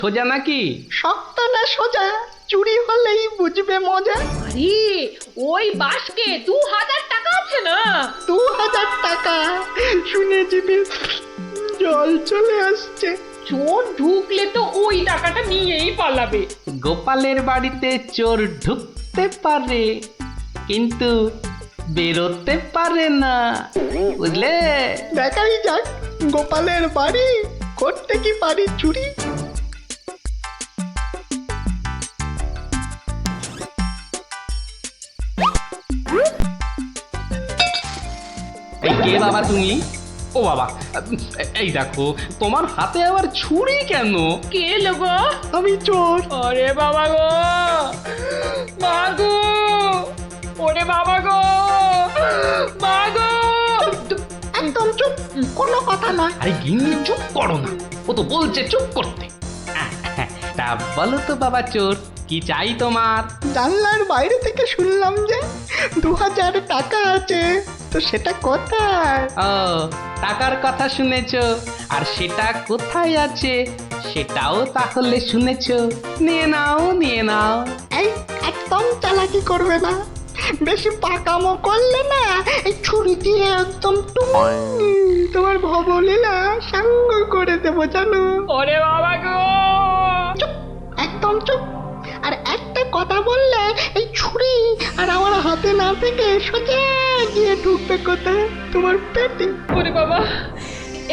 সোজা নাকি? শক্ত না সোজা, চুরি হলেই বুঝবে মজা। আরে ওই বাসকে 2000 টাকা আছে না? 2000 টাকা শুনে জিভে জল চলে আসছে। চোর ঢুকলে তো ওই টাকাটা নিয়েই পালাবে। গোপালের বাড়িতে চোর ঢুকতে পারে কিন্তু বেরোতে পারে না, বুঝলে? দেখাই যাক গোপালের বাড়ি করতে কি পারি চুরি। এই কে বাবা তুমি? ও বাবা, এই দেখো তোমার হাতে আবার ছুরি কেন? কে লোগো? আমি চোর। আরে বাবা গো, মাগো, ওরে বাবা গো, মাগো। একদম চুপ, কোনো কথা নয়। আরে গিন্নি চুপ করো না, ও তো বলছে চুপ করতে। তা বলো তো বাবা চোর, কি চাই তোমার? জানলার বাইরে থেকে শুনলাম যে 2000 টাকা আছে, তো সেটা কোথায়? ও, টাকার কথা শুনেছো, আর সেটা কোথায় আছে সেটাও তাহলে শুনেছো। নিয়ে নাও, নিয়ে নাও। এই একদম চালাকি করবে না, বেশি পাকামো করলে না এই ছুরি দিয়ে একদম তোমার ভবলীলা সাঙ্গ করে দেবো জানো। ওরে বাবা গো। চুপ, একদম চুপ। আর একটা কথা বললে এই ছুরি আর আমার হাতে না থেকে সোজা গিয়ে ঢুকবে কোথায়? তোমার পেটে। ওরে বাবা,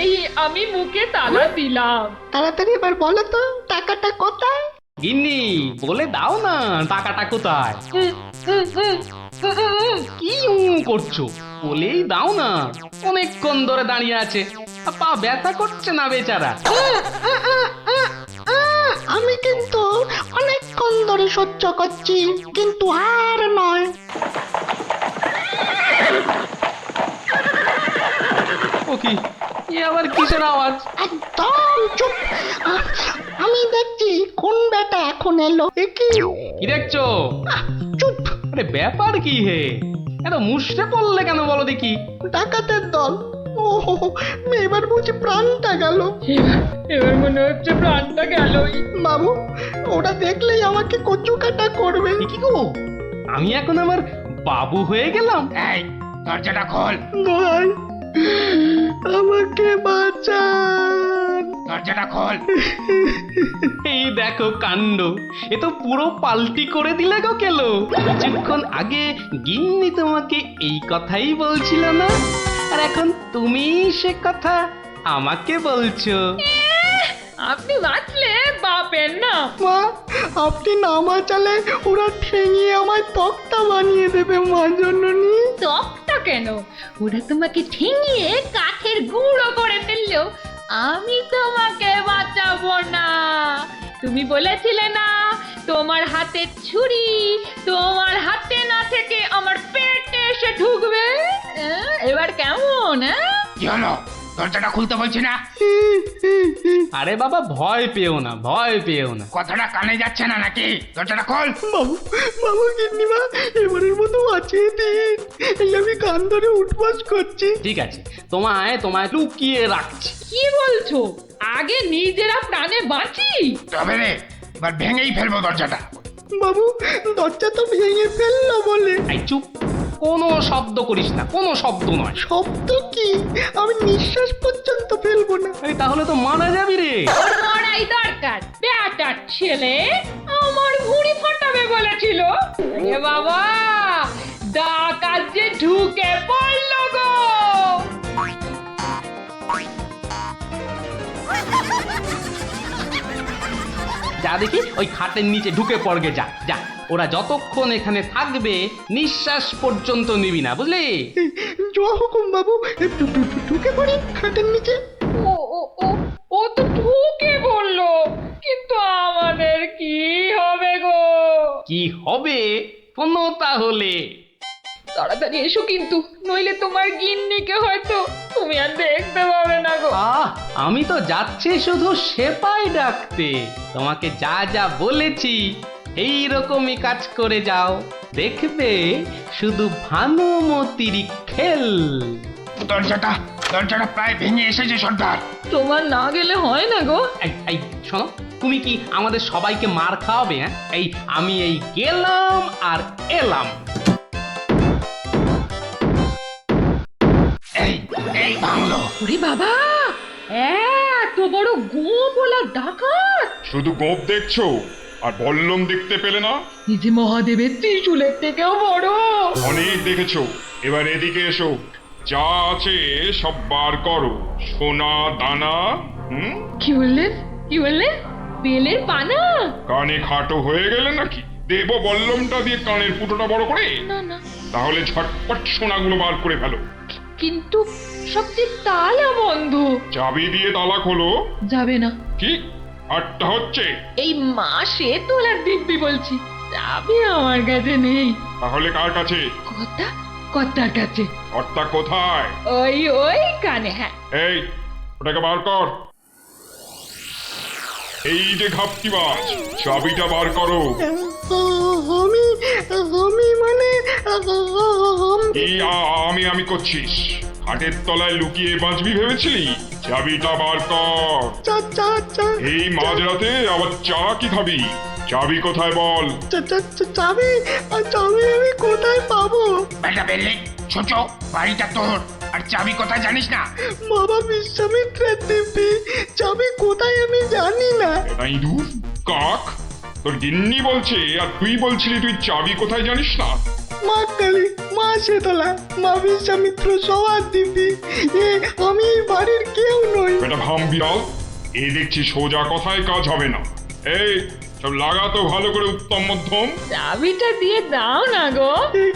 এই আমি মুখে তালা দিলাম। তাড়াতাড়ি এবার বলো তো টাকাটা কোথায়? গিন্নি বলে দাও না টাকাটা কোথায়। কি করছো, বলেই দাও না। অনেকক্ষণ ধরে দাঁড়িয়ে আছে, পা ব্যথা করছে না বেচারা। আমি কিন্তু অনেকক্ষণ ধরে সহ্য করছি, কিন্তু আর নয়। ও কি, এ আবার কিসের আওয়াজ? একদম চুপ। আমি দেখছি কোন বেটা এখন এলো। এ কি? কি দেখছো? চুপ। আরে ব্যাপার কি হে, এত মুষড়ে পড়লে কেন বলো দেখি? ডাকাতের দল। ও এবার বুঝি প্রাণটা গেল। এবার মনে হচ্ছে প্রাণটা গেলই। বাবু, ওরা দেখলেই আমাকে কচু কাটা করবে। এ কি গো, আমি এখন আমার বাবু হয়ে গেলাম? এই দরজাটা খোল, ভাই, আমাকে বাঁচান। দরজাটা খোল। এই দেখো কাণ্ড, এ তো পুরো পাল্টি করে দিলে গো কেলো। কিছুক্ষণ আগে গিন্নি তোমাকে এই কথাই বলছিল না, আর এখন তুমি সে কথা আমাকে বলছো। আপনি বাঁচলে বাপের না। মা, আপনি না বাঁচালে ওরা ঠেঙিয়ে আমায় তক্তা বানিয়ে দেবে মা জননী। তকটা কেন, ওরা তোমাকে ঠেঙিয়ে কাঠের গুঁড়ো করে ফেললো, আমি তোমাকে বাঁচাবো না। তুমি বলেছিলে না তোমার হাতে ছুরি তোমার হাতে না থেকে আমার পেটে এসে ঢুকবে। এবার কেমন? কি হলো, দরজাটা খুলতে বলছি না? আরে বাবা ভয় পেও না, ভয় পেও না। কথাটা কানে যাচ্ছে না নাকি? দরজাটা খোল। বাবু, বাবু গিন্নিমা, এবারের মতো বাঁচিয়ে দিন। এই আমি কান ধরে উঠবাস করছি। ঠিক আছে, তোমায় তোমায় লুকিয়ে রাখছি। কি বলছো? আগে নিজেরা প্রাণে বাঁচি। তবে রে, এবার ভেঙেই ফেলবো দরজাটা। বাবু, দরজা তো ভেঙে ফেললো বলে। এই চুপ, কোনো শব্দ করিস না, কোনো শব্দ নয়। শব্দ কি? আমি নিঃশ্বাস পর্যন্ত ফেলবো না। এই তাহলে তো মারা যাবি রে। ওর মরাই দরকার, বেটার ছেলে আমার ভুঁড়ি ফাটাবে বলেছিল। এ বাবা, ডাকাত যে ঢুকে পড়লো গো। যা দেখি ওই খাটের নিচে ঢুকে পড়গে, যা যা। ওরা যতক্ষণ এখানে থাকবে নিঃশ্বাস পর্যন্ত নিবি না, বুঝলি? জোয়া হুকুম বাবু, ঢুকে পড়ি খাটের নিচে। ও ও ও ও তো ঢুকে বললো, কিন্তু আমাদের কি হবে গো? কি হবে কোনো তাহলে? তাড়াতাড়ি এসো কিন্তু, নইলে তোমার গিন্নিকে হয়তো তুমি আর দেখতে পাবে না গো। আমি তো যাচ্ছি শুধু সেপাই ডাকতে। তোমাকে যা যা বলেছি এই রকমই কাজ করে যাও, দেখবে শুধু ভানুমতির খেল। দরজাটা প্রায় ভেঙে এসেছে সর্দার। তোমার না গেলে হয় না গো। এই শোনো, তুমি কি আমাদের সবাইকে মার খাওয়াবে? হ্যাঁ, আমি গেলাম আর এলাম। এই এই ভাঙলো। ওরে বাবা, এত বড় গোপলা ডাকাত! শুধু গোপ দেখছো আর বল্লম দেখতে পেলে না? এই যে মহাদেবের ত্রিশূলের থেকেও বড়। অনেক দেখেছো, এবার এদিকে এসো। যা আছে সব বার করো, সোনা দানা। কি বললেন? কি বললেন? বেলের পানা? কানে খাটো হয়ে গেলে নাকি? দেব বল্লমটা দিয়ে কানের ফুটোটা বড় করে? না না, তাহলে ঝটপট সোনাগুলো বার করে ফেলো। কিন্তু সব যে তালা বন্ধ। চাবি দিয়ে তালা খোলো। যাবে না। কি আটটা হচ্ছে? এই মাসে তোলার দিব্যি বলছি, যাবে আমার কাছে নেই। তাহলে কার কাছে? কর্তার কাছে। কর্তা কোথায়? ওই কানে। হ্যাঁ, এই ওটাকে বার কর। এই যে ঘাপটিবাজ, চাবিটা বার করো। আমি মানে এই আমি করছিস? হাটের তলায় লুকিয়ে বাঁচবি ভেবেছিলি? চাবিটা বার কর। এই মাঝরাতে আবার চা কি খাবি? চাবি কোথায় বল? চাবি আমি কোথায় পাবো? বেটা বেলে ছোট, বাড়িটা তোর, আর চাবি কোথায় জানিস না? বাবা বিশ্বামিত্রের দিব্যি, চাবি কোথায় আমি জানি না। তাই দূর কাক, তোর গিন্নি বলছে আর তুই বলছিলি তুই চাবি কোথায় জানিস না? মা কালী, মা শীতলা, মা বিশ্বামিত্র সবার দিব্যি, আমি এই বাড়ির কেউ নই। বেটা ভাম বিড়াল, এই দেখছি সোজা কথায় কাজ হবে না। এই সব লাগাতো ভালো করে উত্তম মধ্যম। চাবিটা দিয়ে দাও না গো।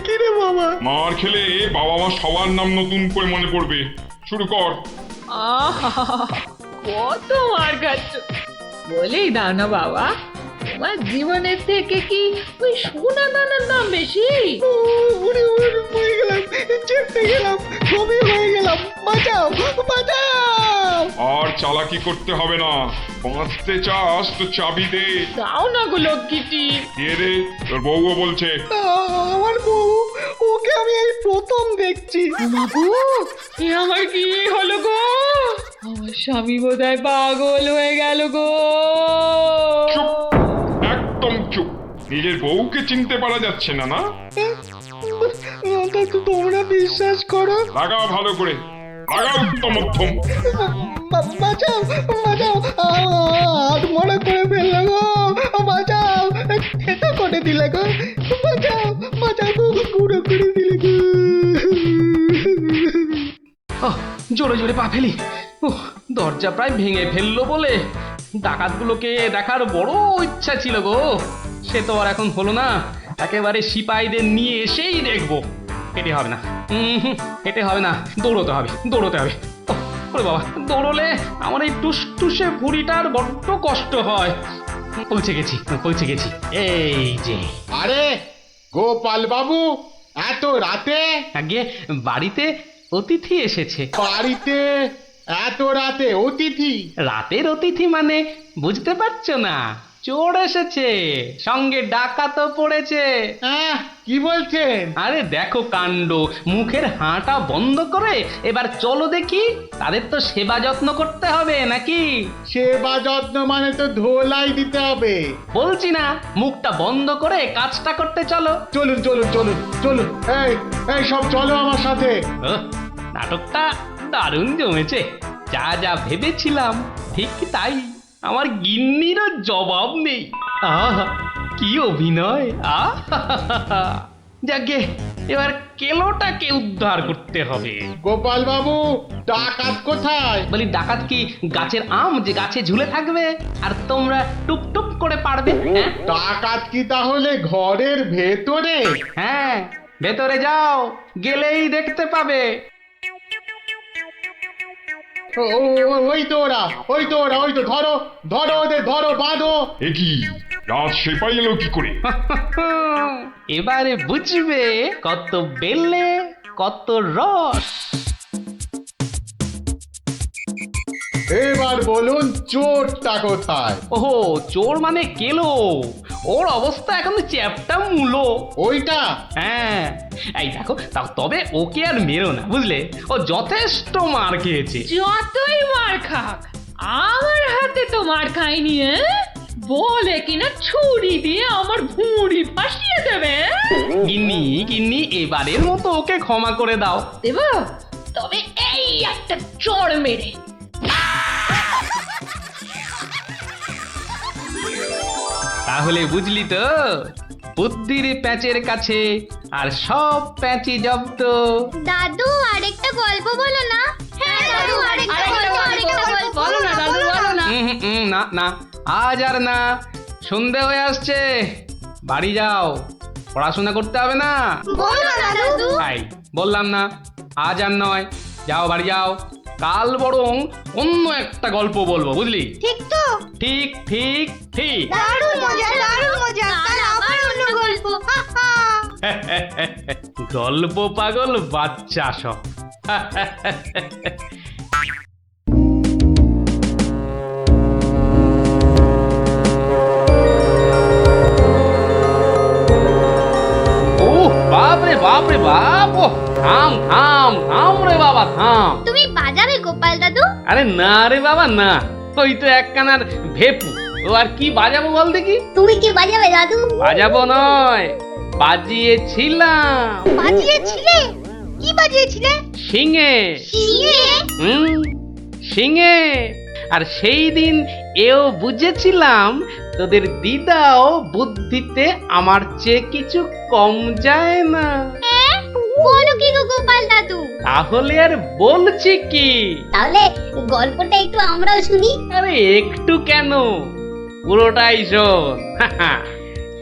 কি রে বাবা? মার খেলে বাবা মা সবার নাম নতুন করে মনে পড়বে। শুরু কর। আহা, কত মার খাচ্ছ! বলেই দাও না বাবা, তোমার জীবনের থেকে কি ওই সোনা দানার দাম বেশি? উড়ে মরে গেলাম, চেপে গেলাম, ছবি হয়ে গেলাম, বাঁচাও বাঁচাও। আর চালাকি করতে হবে না, বাঁচতে চাস তো চাবি দে। দাও না গো লক্ষ্মীটি। দিয়ে দে, তোর বউও বলছে। আমার বউ, ওকে আমি এই প্রথম দেখছি। বাবু, এ আমার কি হলো গো? আমার স্বামী বোধহয় পাগল হয়ে গেল গো। চুপ, একদম চুপ। নিজের বউকে চিনতে পারা যাচ্ছে না? না তোমরা বিশ্বাস করো? লাগা ভালো করে, লাগা উত্তম মধ্যম। বাঁচাও বাঁচাও, হাত মনে করে ফেললো গো, বাঁচাও, এটা করে দিলে গো, বাঁচাও বাঁচাও গো, পুরো করে দিলে গো। জোরে জোরে পা ফেলি। দরজা প্রায় ভেঙে ফেললো বলে ডাকাতগুলোকে দেখার বড় ইচ্ছা ছিল গো। সে তো আর এখন হলো না। একেবারে সিপাহীদের নিয়ে এসেই দেখবো। হেঁটে হবে না, হেঁটে হবে না, দৌড়তে হবে। ওরে বাবা, দৌড়লে আমার এই টুসটুসে ভুঁড়িটার বড্ড কষ্ট হয়। পৌঁছে গেছি। এই যে। আরে গোপাল বাবু, এত রাতে? আগে বাড়িতে অতিথি এসেছে। বাড়িতে এত রাতে অতিথি? রাতের অতিথি মানে বুঝতে পারছো না? চোর এসেছে, সঙ্গে ডাকাতও পড়েছে। হ্যাঁ, কি বলছেন? আরে দেখো কাণ্ড, মুখের হাঁটা বন্ধ করে এবার চলো দেখি। তাদের তো সেবা যত্ন করতে হবে নাকি? সেবা যত্ন মানে তো ধোলাই দিতে হবে। বলছি না, মুখটা বন্ধ করে কাজটা করতে চলো। চলুন চলুন চলুন চলুন, এই সব চলো আমার সাথে। নাটকটা দারুণ জমেছে। যা ভেবেছিলাম ঠিক তাই। আমার গিন্নিরও জবাব নেই। আহা, কি অভিনয়! আহা, যাকে এবার কেলোটাকে উদ্ধার করতে হবে। গোপাল বাবু, ডাকাত কোথায়? বলি, ডাকাত কি গাছের আম যে গাছে ঝুলে থাকবে আর তোমরা টুপ করে পারবে? হ্যাঁ ডাকাত কি তাহলে ঘরের ভেতরে? হ্যাঁ, ভেতরে যাও, গেলেই দেখতে পাবে। ওই তো ওরা, ওই তো ধরো ওদের, ধরো, বাঁধো। এ কি, রাত সেপাই এলো কি করে? এবারে বুঝবে কত বেলে কত রস। এবার বলুন চোরটা কোথায়? ওহো, চোর মানে কেলো। ওর অবস্থা এখন চ্যাপটা মূলো। ওইটা? হ্যাঁ, এই দেখো, তবে ওকে আর মেরো না, বুঝলে? ও যথেষ্ট মার খেয়েছে। যতই মার খাক, আমার হাতে তো মার খাইনি। বলে কিনা ছুরি দিয়ে আমার ভুঁড়ি ভাসিয়ে দেবে, হ্যাঁ? গিন্নি গিন্নি এবারের মতো ওকে ক্ষমা করে দাও। দেব, তবে এই একটা চড় মেরে। তাহলে বুঝলি তো, বুদ্ধির প্যাঁচের কাছে আর সব প্যাঁচি জব্দ। দাদু আরেকটা গল্প বলো না। হ্যাঁ দাদু আরেকটা গল্প বলো না দাদু, বলো না। না না, আজ আর না, সন্ধে হয়ে আসছে, বাড়ি যাও, পড়াশোনা করতে হবে না। বলো না দাদু। তাই বললাম না, আজ আর নয়, যাও বাড়ি যাও, কাল বরং অন্য একটা গল্প বলবো, বুঝলি? ঠিক তো? ঠিক ঠিক ঠিক। দারুণ মজা, দারুণ মজা। কাল আবার অন্য গল্প। হা হা। গল্প পাগল বাচ্চা সব। ও বাপ রে বাপ রে বাপ, ও থাম থাম থাম রে বাবা থাম। তুমি বাজাবে গোপাল দাদু? আরে না রে বাবা না, ওই তো একখানার ভেপু, ও আর কি বাজাবো বল দেখি। তুমি কি বাজাবে দাদু? বাজাবো নয়, বাজিয়েছিলাম। বাজিয়েছিলে? কি বাজিয়েছিলে? শিঙে। শিঙে? শিঙে। আর সেই দিন এও বুঝেছিলাম তোদের দিদাও বুদ্ধিতে আমার চেয়ে কিছু কম যায় না। বলো কি গো গোপাল দাদু? তাহলে আর বলছি কি, তাহলে গল্পটা একটু আমরাও শুনি। আরে একটু কেন, পুরোটাই শোন।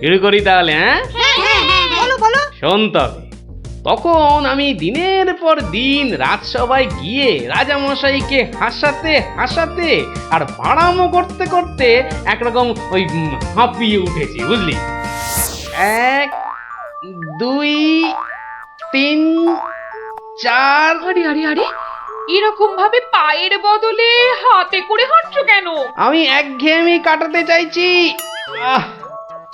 শুরু করি তাহলে, হ্যাঁ? হ্যাঁ বলো বলো। শোন তবে, তখন আমি দিনের পর দিন রাজসভায় গিয়ে রাজামশাইকে হাসাতে হাসাতে আর বাড়ামো করতে করতে একরকম ওই হাঁপিয়ে উঠেছি, বুঝলি? 1 2 3 4। আরে আরে আরে, এরকম ভাবে পায়ের বদলে হাতে করে হাঁটছো কেন? আমি একঘেয়েমি কাটাতে চাইছি।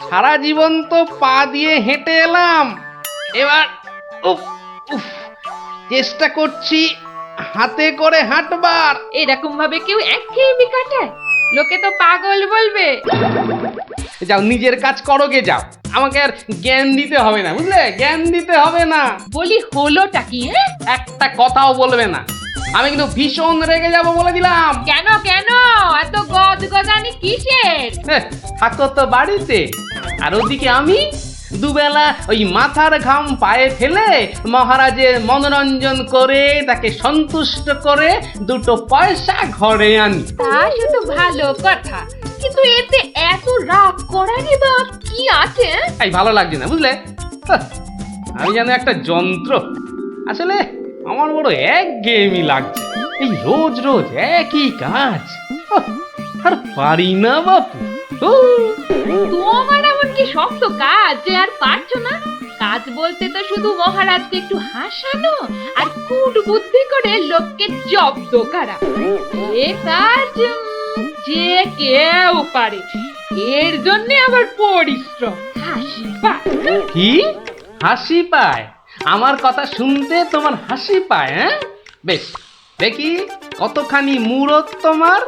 সারা জীবন তো পা দিয়ে হেঁটে এলাম, এবার উফ উফ চেষ্টা করছি হাতে করে হাঁটবার। এরকম ভাবে কেউ একঘেয়েমি কাটায়? লোকে তো পাগল বলবে। যাও নিজের কাজ করো গে, যাও, আমাকে আর জ্ঞান দিতে হবে না, বুঝলে? জ্ঞান দিতে হবে না, বলি হলোটা কি? একটা কথাও বলবে না, আমি কিন্তু ভীষণ রেগে যাব বলে দিলাম। কেন কেন এত গজগজানি কিসের? থাকো তো বাড়িতে, আর ওদিকে আমি দুবেলা ওই মাথার ঘাম পায়ে ফেলে মহারাজের মনোরঞ্জন করে তাকে সন্তুষ্ট করে 2 পয়সা ঘরে আনি। তা শুধু ভালো কথা, কিন্তু এতে এত রাগ করারই বা কি আছে? তাই ভালো লাগছে না, বুঝলে? আমি যেন একটা যন্ত্র। আসলে আমার বড় একঘেয়েমি লাগছে, এই রোজ রোজ একই কাজ। আর পারি না বাপু। তোমার এমন কি শক্ত কাজ যে আর পারছো না? কাজ বলতে তো শুধু মহারাজকে একটু হাসানো আর কুট বুদ্ধি করে লোককে জব্দ করা। এ কাজ যে কেউ পারে, এর জন্য আবার পরিশ্রম, হাসি পায়। কি হাসি পায়? আমার কথা শুনতে তোমার হাসি পায়? হ্যাঁ, বেশ দেখি কতখানি মূরত তোমার।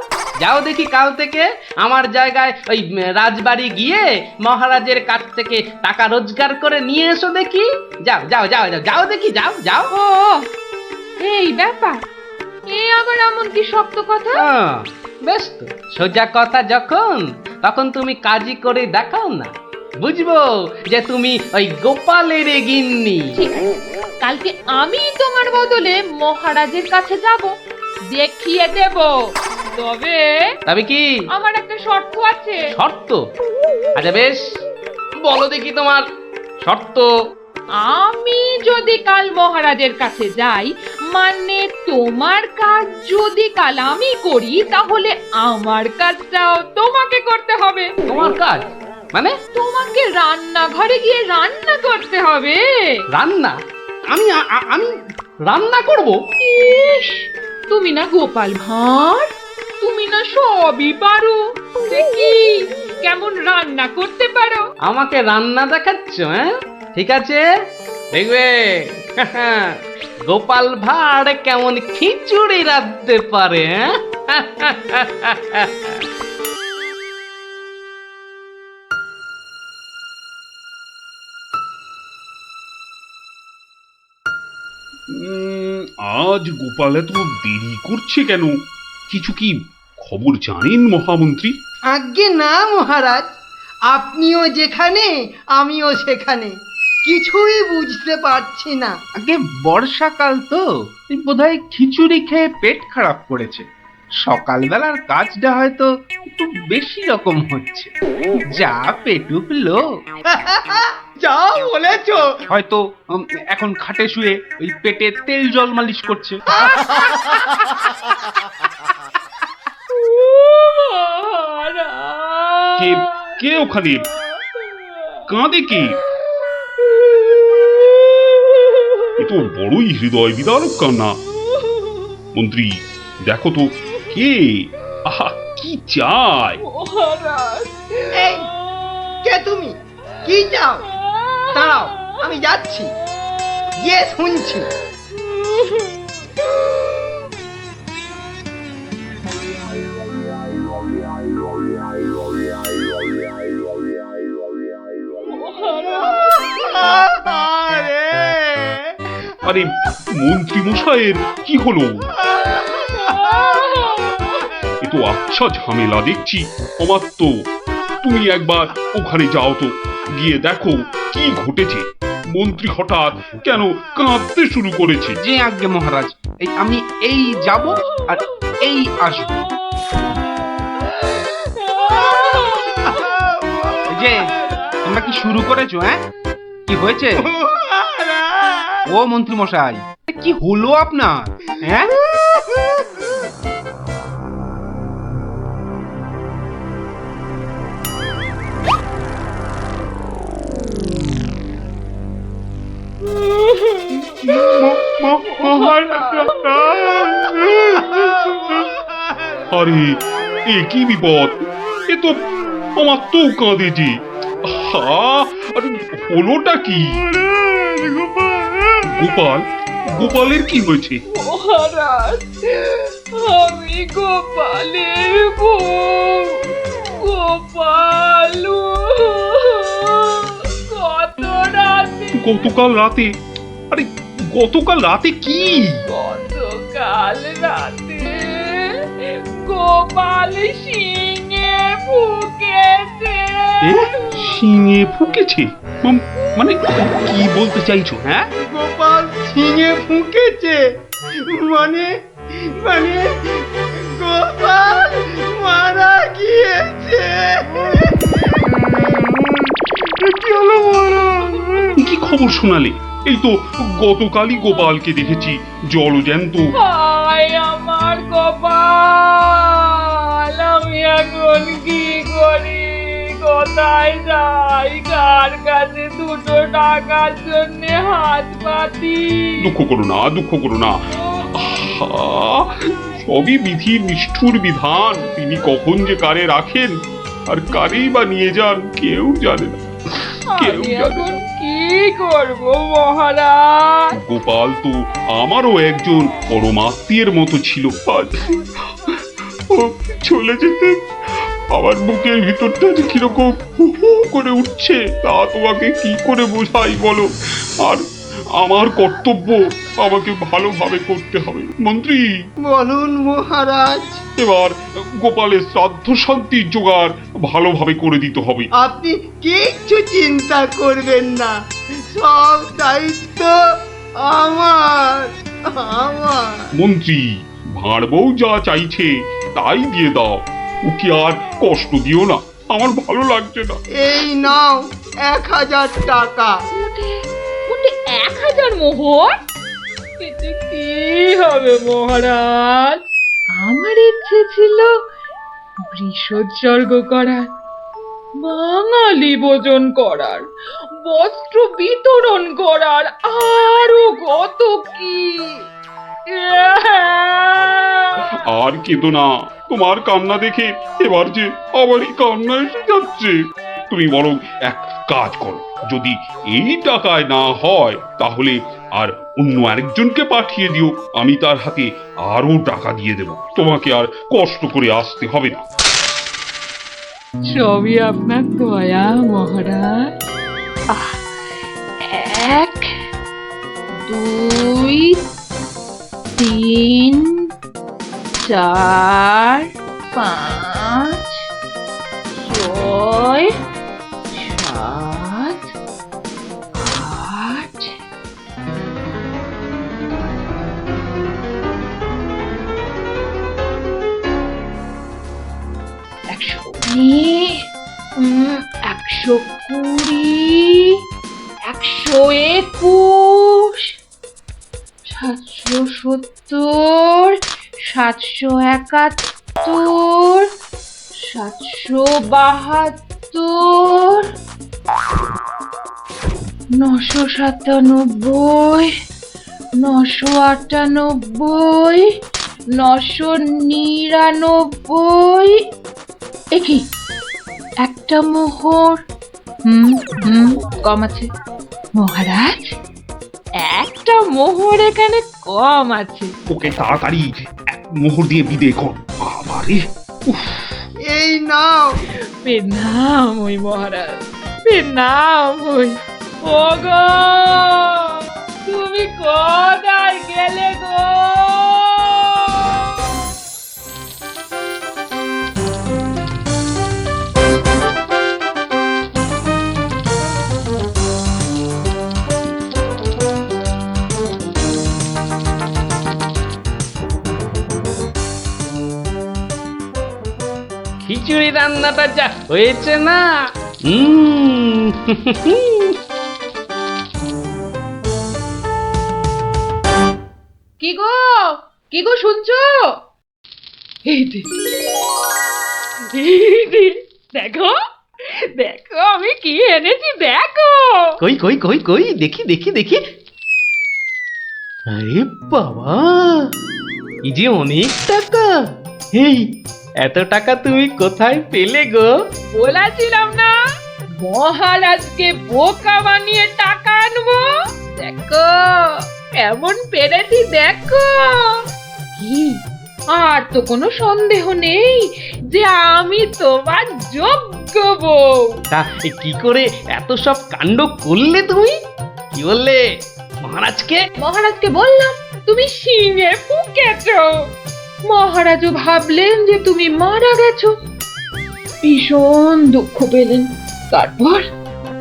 যাও দেখি কাল থেকে আমার জায়গায় ওই রাজবাড়ি গিয়ে মহারাজের কাছ থেকে টাকা রোজগার করে নিয়ে এসো দেখি। যাও যাও যাও যাও যাও দেখি, যাও যাও। ও এই ব্যাপার, এ আবার এমন কি শক্ত কথা? বেশ তো, সোজা কথা যখন, তখন তুমি কাজই করে দেখাও না, বুঝবো যে তুমি ওই গোপালের গিন্নি। ঠিক আছে, কালকে আমি তোমার বদলে মহারাজের কাছে যাব, দেখিয়ে দেব। তবে কি আমার একটা শর্ত আছে। শর্ত? আচ্ছা বেশ, বলো দেখি তোমার শর্ত। আমি যদি কাল মহারাজের কাছে যাই, মানে তোমার কাজ যদি কাল আমি করি, তাহলে আমার কাজটাও তোমাকে করতে হবে। তোমার কাজ মানে? তোমাকে রান্নাঘরে গিয়ে রান্না করতে হবে। রান্না? আমি আমি রান্না করব? ইস, তুমি না গোপাল ভাঁড়, তুমি না সবই পারো। দেখি কেমন রান্না করতে পারো। আমাকে রান্না দেখাচ্ছ? হ্যাঁ, ঠিক আছে, দেখবে গোপাল ভাঁড় কেমন খিচুড়ি রাঁধতে পারে। হ্যাঁ আজ গোপাল এত দেরি করছে কেন? কিছু কি খবর জানেন মহামন্ত্রী? আজ্ঞে না মহারাজ, আপনিও যেখানে আমিও সেখানে, কিছুই বুঝতে পারছি না। আগে বর্ষাকাল তো বোধহয় খিচুড়ি খেয়ে পেট খারাপ করেছে। সকালবেলার কাজটা হয়তো একটু বেশি রকম হচ্ছে, যা পেটুক লোক। যা বলেছো। হয়তো এখন খাটে শুয়ে ওই পেটে তেল জল মালিশ করছে। কে কে ওখানে কাঁদে কে? এ তো বড়ই হৃদয় বিদারক কান্না। মন্ত্রী দেখো তো কে, আহা কি চায়? এই, কে তুমি? কি চাও? দাঁড়াও, আমি যাচ্ছি, গিয়ে শুনছি। আরে মন্ত্রী মশাইয়ের কি হলো? এ তো আচ্ছা ঝামেলা দেখছি। অমাত্য, তুমি একবার ওখানে যাও তো, গিয়ে দেখো কি ঘটেছে। মন্ত্রী হঠাৎ কেন কাঁদতে শুরু করেছে? যে আজ্ঞে মহারাজ, আমি এই যাব আর এই আসবো। যে তোমরা কি শুরু করেছো? হ্যাঁ, কি হয়েছে? ও মন্ত্রী মশাই, কি হলো আপনার? হ্যাঁ, আরে এ কি বিপদ! এ তো অমাত্য কাঁদে যে। আরে হলোটা কি? গোপাল, গোপালের কি হয়েছে? মহারাজ, আমি গোপালের বউ। গোপাল কত রাতে, গতকাল রাতে? আরে গতকাল রাতে কি? গতকাল রাতে গোপাল সিংহে ফুকেছে। এ শিঙে ফুকেছে? মানে কি বলতে চাইছো? হ্যাঁ, গোপাল ছিঙে ফুঁকেছে মানে মানে গোপাল মারা গিয়েছে। কি হলো মহারাজ? কি খবর শোনালে? এই তো গতকালই গোপালকে দেখেছি জলজ্যান্ত। হায় আমার গোপাল, আমি এখন কি করি? কোথায় যাই? কার কাছে দুটো টাকার জন্য হাত পাতি? দুঃখ করো না, দুঃখ করো না। আহা, সবই বিধির নিষ্ঠুর বিধান। তিনি কখন যে কারে রাখেন আর কারেই বা নিয়ে যান কেউ জানে না, কেউ আমি জানে এখন না। কি করব মহারাজ? গোপাল তো আমারও একজন পরমাত্মীয়ের মতো ছিল। আজ ও চলে যেতে আমার বুকের ভিতরটা যে কিরকম হু হু করে উঠছে, তা তোমাকে কি করে বোঝাই বলো? আর আমার কর্তব্য আমাকে ভালোভাবে করতে হবে। মন্ত্রী, বলুন মহারাজ। এবার গোপালের শ্রাদ্ধ শান্তির জোগাড় ভালোভাবে করে দিতে হবে। আপনি কিচ্ছু চিন্তা করবেন না, সব দায়িত্ব আমার আমার। মন্ত্রী, ভাঁড় বউ যা চাইছে তাই দিয়ে দাও, ওকে আর কষ্ট দিও না, আমার ভালো লাগছে না। এই নাও 1000 টাকা। ওটা 1000 মোহর? এতে কি হবে মহারাজ? আমার ইচ্ছে ছিল বৃষোৎসর্গ করার, বাঙালি ভোজন করার, বস্ত্র বিতরণ করার, আরো কত কি। আর কেঁদো না, তোমার কান্না দেখে এবার যে আমারই কান্না এসে যাচ্ছে। তুমি বরং এক কাজ করো, যদি এই টাকায় না হয় তাহলে আর অন্য আরেকজনকে পাঠিয়ে দিও, আমি তার হাতে আরো টাকা দিয়ে দেব, তোমাকে আর কষ্ট করে আসতে হবে না। সবই আপনার দয়া মহারাজ। 1, 2 3 4 5 6 7 8 120 120 121 770 771 772 997 998 999 একই একটা মোহর কম আছে মহারাজ একটা মোহর এখানে কম আছে ওকে তাড়াতাড়ি এক মোহর দিয়ে বিদে কর। বাবারে, উফ, এই নাও। পেনাম ওই মহারাজ পেনাম ওই ওগো তুমি কোথায় গেলে গো খিচুড়ি রান্নাটা যা হয়েছে না, কি গো শুনছো এই যে, দেখো দেখো আমি কি এনেছি দেখো কই কই কই কই দেখি দেখি দেখি। আরে বাবা, এই যে অনেক টাকা। এই এত টাকা তুমি কোথায় পেলে গো? বলেছিলাম না মহারাজকে বোকা বানিয়ে টাকা আনবো। দেখো এমন পেরেছি দেখো। কি আর তো কোনো সন্দেহ নেই যে আমি তোমার যোগ্য বউ। তা কি করে এত সব কাণ্ড করলে তুমি? কি বললে মহারাজকে? মহারাজকে বললাম তুমি শিঙে ফুকেছো। মহারাজও ভাবলেন যে তুমি মারা গেছো, ভীষণ দুঃখ পেলেন।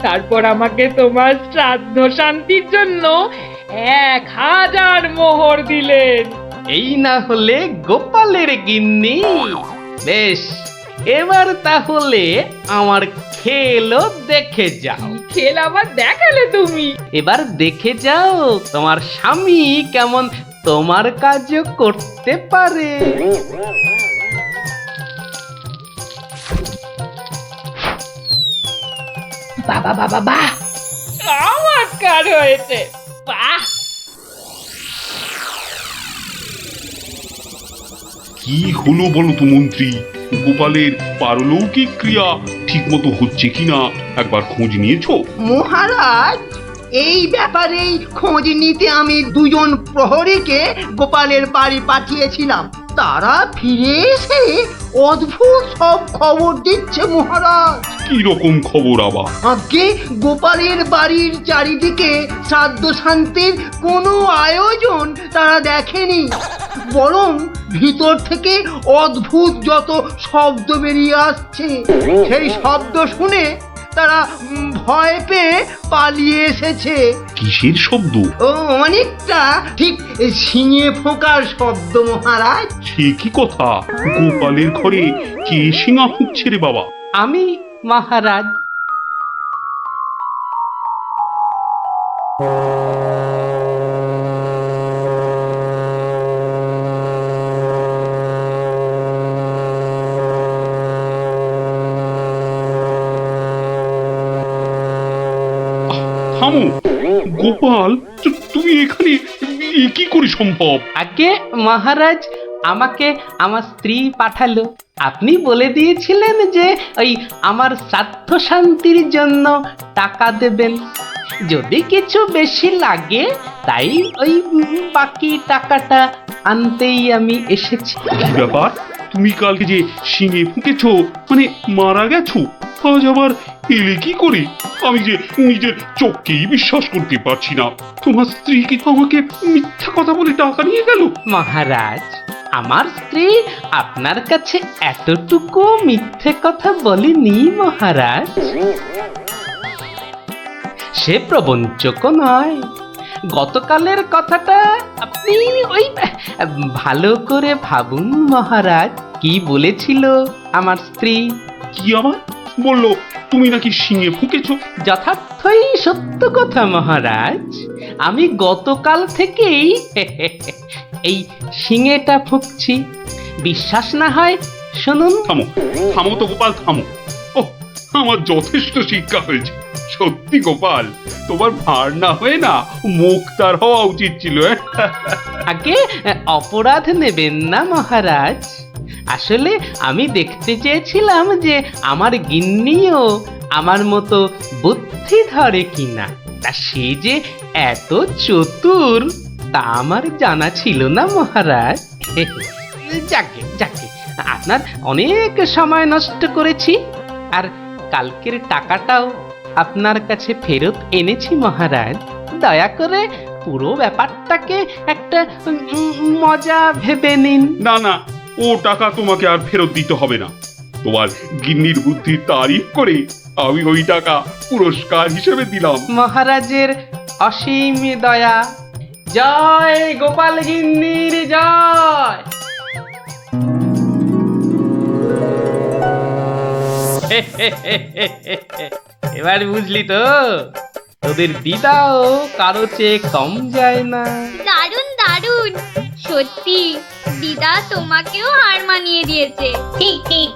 তারপর আমাকে তোমার শ্রাদ্ধ শান্তির জন্য 1000 মোহর দিলেন। এই না হলে গোপালের গিন্নি। বেশ, এবার তাহলে আমার খেলও দেখে যাও। খেল আবার দেখালে তুমি? এবার দেখে যাও তোমার স্বামী কেমন তোমার কাজও করতে পারে। বাবা বাবা বাহ, চমৎকার হয়েছে, বাহ। কি হলো বলো তো মন্ত্রী? গোপালের পারলৌকিক ক্রিয়া ঠিক মতো হচ্ছে কিনা একবার খোঁজ নিয়েছো? মহারাজ, এই ব্যাপারেই খোঁজ নিতে আমি 2জন প্রহরীকে গোপালের বাড়ি পাঠিয়েছিলাম। তারা ফিরে এসে অদ্ভুত সব খবর দিচ্ছে মহারাজ। কি রকম খবর আবার? আগে গোপালের বাড়ির চারিদিকে শ্রাদ্ধ শান্তির কোনো আয়োজন তারা দেখেনি, বরং ভিতর থেকে অদ্ভুত যত শব্দ বেরিয়ে আসছে, সেই শব্দ শুনে তারা ভয় পেয়ে পালিয়ে এসেছে। কিসের শব্দ? ও অনেকটা ঠিক শিঙে ফোঁকার শব্দ মহারাজ। সে কি কথা? গোপালের ঘরে কে সিঙা ফুঁকছে রে বাবা? আমি মহারাজ। থামো গোপাল, তুমি এখানে কি করে সম্ভব? আগে মহারাজ, আমাকে আমার স্ত্রী পাঠালো। আপনি বলে দিয়েছিলেন যে ওই আমার শ্রাদ্ধ শান্তির জন্য টাকা দেবেন, যদি কিছু বেশি লাগে তাই ওই বাকি টাকাটা আনতেই আমি এসেছি। কি ব্যাপার? তুমি কালকে যে সিঙে ফুঁকেছো, মানে মারা গেছো, আজ আবার এলে কি করে? আমি যে নিজের চোখকেই বিশ্বাস করতে পারছি না। তোমার স্ত্রী কি আমাকে মিথ্যা কথা বলে টাকা নিয়ে গেল? মহারাজ, আমার স্ত্রী আপনার কাছে এতটুকু মিথ্যে কথা বলেনি মহারাজ। সে প্রবঞ্চক নয়। গতকালের কথাটা আপনি ওই ভালো করে ভাবুন মহারাজ, কি বলেছিল আমার স্ত্রী। কি আবার বললো? তুমি নাকি শিঙে ফুঁকেছো? যথার্থই সত্য কথা মহারাজ। আমি গতকাল থেকেই এই শিঙেটা ফুঁকছি। বিশ্বাস না হয় শুনুন। থামো, থামো তো গোপাল, থামো। ও, আমার যথেষ্ট শিক্ষা হয়েছে। সত্যি গোপাল, তোমার ভার না হয়ে না মুক্তার হওয়া উচিত ছিল। আগে অপরাধ নেবেন না মহারাজ। আসলে আমি দেখতে চেয়েছিলাম যে আমার গিন্নিও আমার মতো বুদ্ধি ধরে কিনা। তা সে যে এত চতুর তা আমার জানা ছিল না মহারাজ। যাকে যাকে, আপনার অনেক সময় নষ্ট করেছি, আর কালকের টাকাটাও আপনার কাছে ফেরত এনেছি মহারাজ। দয়া করে পুরো ব্যাপারটাকে একটা মজা ভেবে নিন। না না, ও টাকা তোমাকে আর ফেরত দিতে হবে না। তোমার গিন্নির বুদ্ধির তারিফ করে আমি ওই টাকা পুরস্কার হিসেবে দিলাম। মহারাজের অসীম দয়া। জয় গোপাল গিন্নির জয়। এবার বুঝলি তো, তোদের দিদাও কারো চেয়ে কম যায় না। দারুণ দারুণ, সত্যি দিদা তোমাকেও হার মানিয়ে দিয়েছে। ঠিক ঠিক।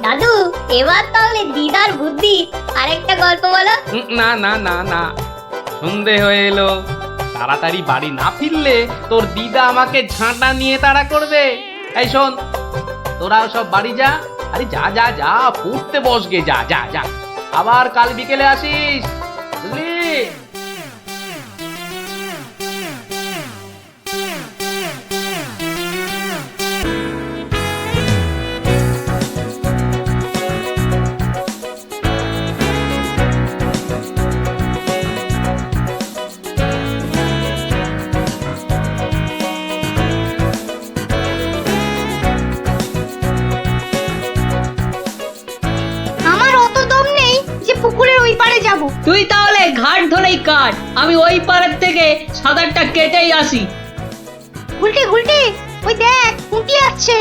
দাদু, এবার তাহলে দিদার বুদ্ধি আরেকটা গল্প বলো। না না না না, সন্ধে হয়ে এলো। তাড়াতাড়ি বাড়ি না ফিরলে তোর দিদা আমাকে ঝাঁটা নিয়ে তাড়া করবে। এই শোন, তোরাও সব বাড়ি যা। আরে যা যা যা, পড়তে বসগে, যা যা যা। আবার কাল বিকেলে আসিস, বুঝলি? আমার অত দম নেই যে পুকুরের ওই পারে যাব। তুই তাহলে ঘাট ধরেই কাট, আমি ওই পাড়ের থেকে সাঁতারটা কেটেই আসি। গুলটে গুলটে, ওই দেখ উঠি আসছে।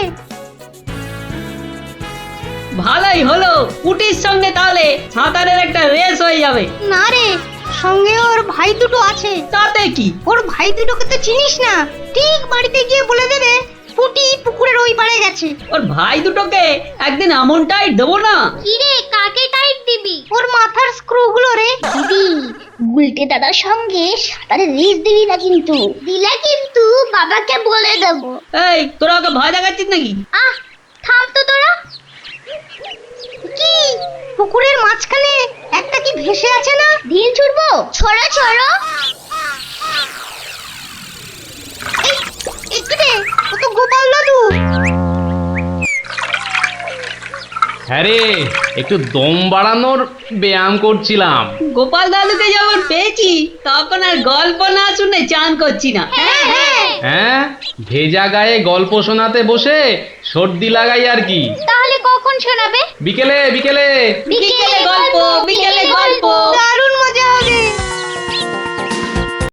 ভালোই হলো, পুটির সঙ্গে তাহলে সাঁতারের একটা রেস হয়ে যাবে। না রে, সঙ্গে ওর ভাই দুটো আছে। তাতে কি? ওর ভাই দুটোকে তো চিনিস না। ঠিক বাড়িতে গিয়ে বলে দেবে পুটি পুকুরের ওই পারে গেছে। ওর ভাই দুটোকে একদিন এমন টাইট দেবো না। কি রে, কাকে টাইট দিবি? ওর মাথার স্ক্রু গুলো রে। দিদি, গুলটে দাদার সঙ্গে সাঁতারে রেস দিবি না কিন্তু। দিলে কিন্তু বাবাকে বলে দেবো। এই, তোরা ওকে ভয় দেখাচ্ছিস নাকি? আহ, থাম তো তোরা। কি পুকুরের মাঝখানে একটা কি ভেসে আছে না? ঢিল ছুড়বো? ছড়ো ছড়ো। একটু রে, ও তো গোপাল দাদু। হ্যাঁ রে, একটু দম বাড়ানোর ব্যায়াম করছিলাম। গোপাল দাদুকে যখন পেয়েছি তখন আর গল্প না শুনে চান করছি না। হ্যাঁ হ্যাঁ। হ্যাঁ, ভেজা গায়ে গল্প শোনাতে বসে সর্দি লাগাই আর কি। তাহলে কখন শোনাবে? বিকেলে বিকেলে। বিকেলে গল্প,